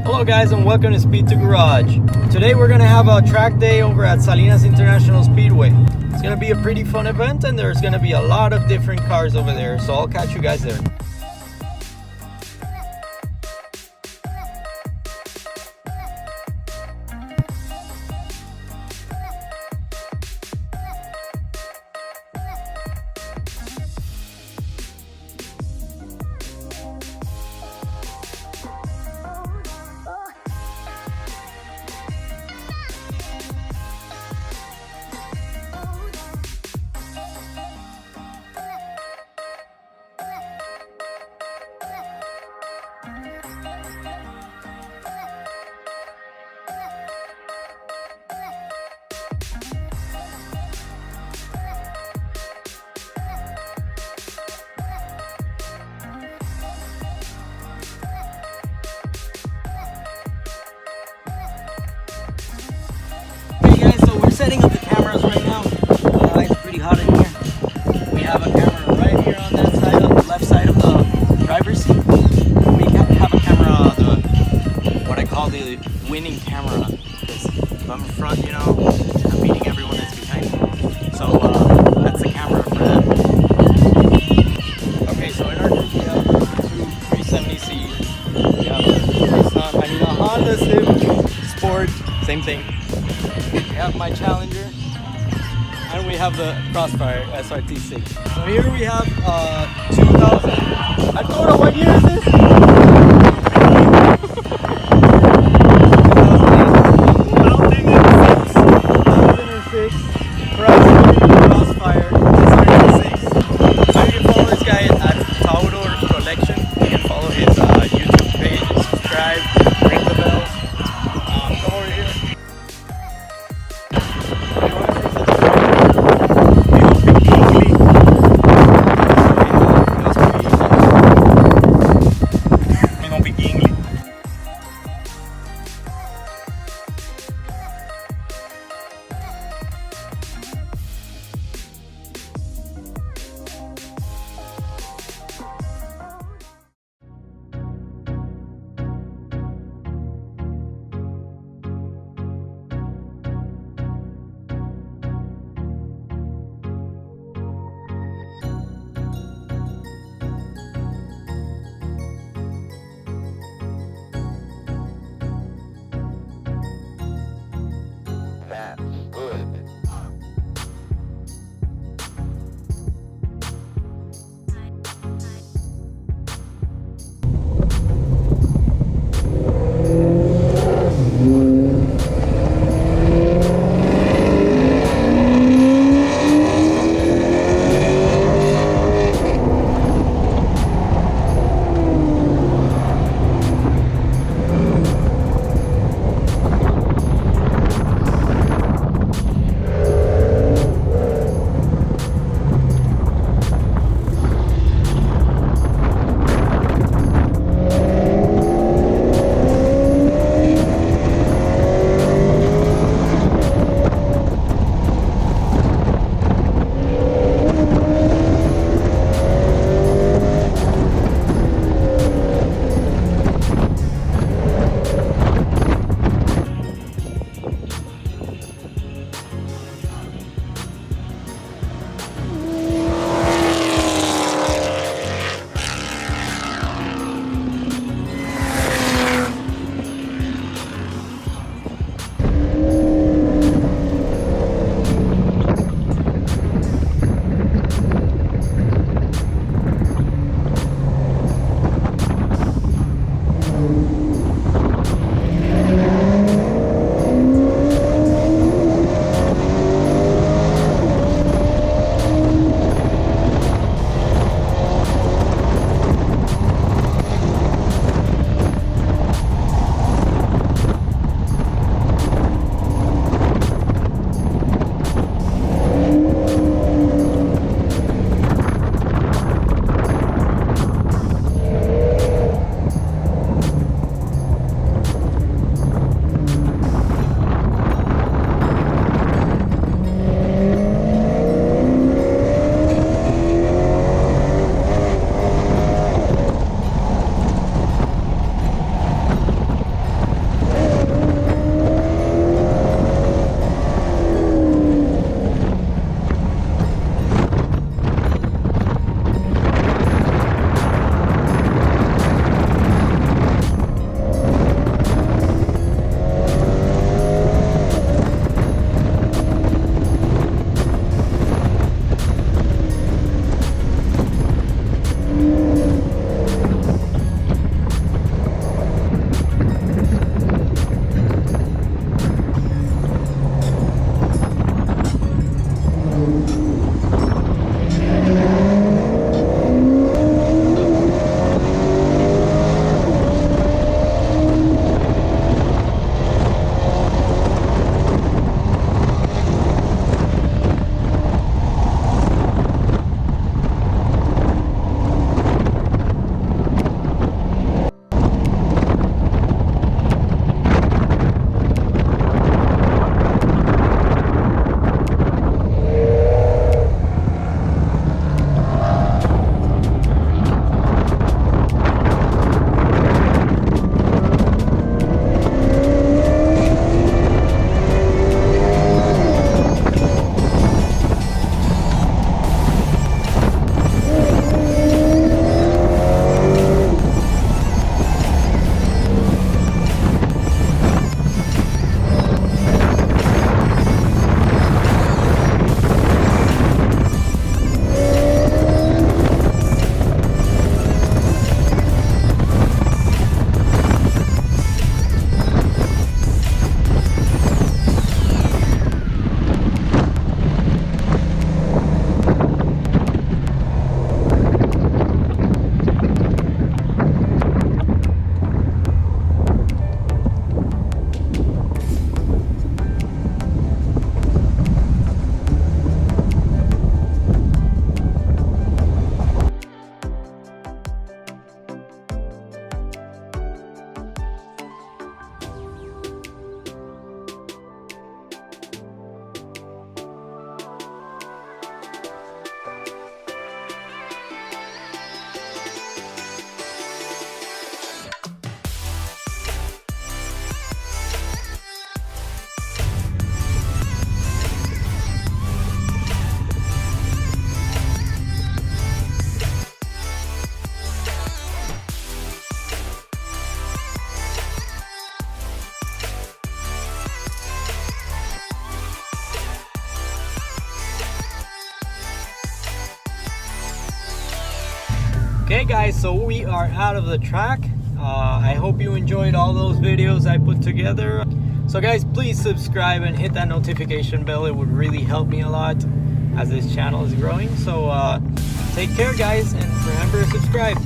Hello guys and welcome to Speed to Garage. Today we're going to have a track day over at Salinas International Speedway. It's going to be a pretty fun event and there's going to be a lot of different cars over there, so I'll catch you guys there. Setting up the cameras right now. It's pretty hot in here. We have a camera right here on that side, on the left side of the driver's seat. We have a camera, what I call the winning camera. Because if I'm in front, you know, I'm beating everyone that's behind me. So that's the camera for that. Okay, so in our group we have two 370Cs. We have a Honda Civic Sport, same thing. We have my Challenger, and we have the Crossfire SRT6. So here we have 2000. Arturo, what year is this? 2006 Crossfire SRT6. So you can follow this guy at Toyo Collection. You can follow his YouTube page, subscribe, ring the bell. Come over here. Alright guys, so we are out of the track. I hope you enjoyed all those videos I put together. So guys, please subscribe and hit that notification bell. It would really help me a lot as this channel is growing. So take care guys, and remember to subscribe.